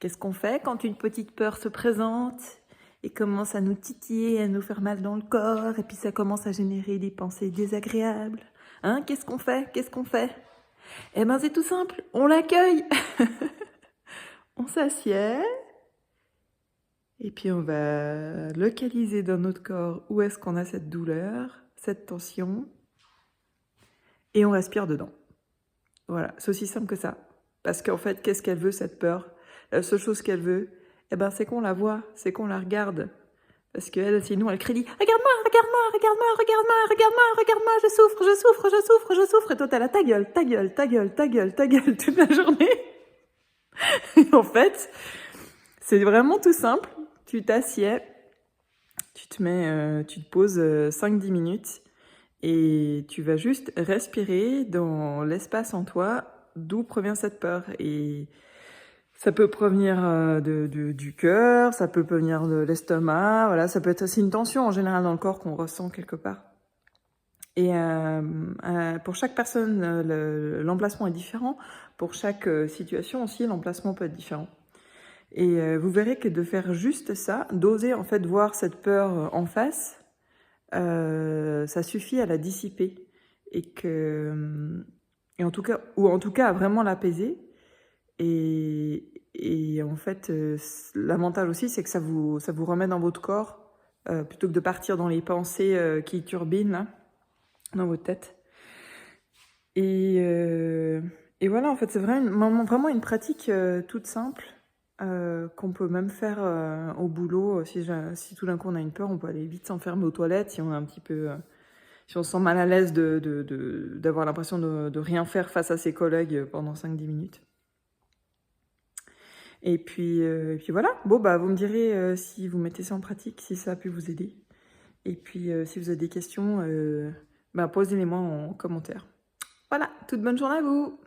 Qu'est-ce qu'on fait quand une petite peur se présente et commence à nous titiller, à nous faire mal dans le corps, et puis ça commence à générer des pensées désagréables? Hein, qu'est-ce qu'on fait? Qu'est-ce qu'on fait? Eh ben c'est tout simple, on l'accueille. On s'assied, et puis on va localiser dans notre corps où est-ce qu'on a cette douleur, cette tension, et on respire dedans. Voilà, c'est aussi simple que ça. Parce qu'en fait, qu'est-ce qu'elle veut, cette peur? La seule chose qu'elle veut, eh ben, c'est qu'on la voit, c'est qu'on la regarde. Parce qu'elle, sinon, elle crie, regarde-moi, regarde-moi, regarde-moi, regarde-moi, regarde-moi, regarde-moi, je souffre, je souffre, je souffre, je souffre. Et toi, t'as la ta gueule, ta gueule, ta gueule, ta gueule, ta gueule toute la journée. Et en fait, c'est vraiment tout simple. Tu t'assieds, tu te poses 5-10 minutes et tu vas juste respirer dans l'espace en toi d'où provient cette peur. Et ça peut provenir du cœur, ça peut provenir de l'estomac, voilà, ça peut être aussi une tension en général dans le corps qu'on ressent quelque part. Et pour chaque personne, l'emplacement est différent. Pour chaque situation aussi, l'emplacement peut être différent. Et vous verrez que de faire juste ça, d'oser en fait voir cette peur en face, ça suffit à la dissiper et en tout cas à vraiment l'apaiser. Et en fait, l'avantage aussi, c'est que ça vous remet dans votre corps, plutôt que de partir dans les pensées qui turbinent là, dans votre tête. Et voilà, en fait, c'est vraiment une pratique toute simple, qu'on peut même faire au boulot. Si tout d'un coup on a une peur, on peut aller vite s'enfermer aux toilettes si on a un petit peu... si on se sent mal à l'aise d'avoir l'impression de rien faire face à ses collègues pendant 5-10 minutes. Et puis voilà, bon bah vous me direz si vous mettez ça en pratique, si ça a pu vous aider. Et puis si vous avez des questions, posez-les moi en commentaire. Voilà, toute bonne journée à vous!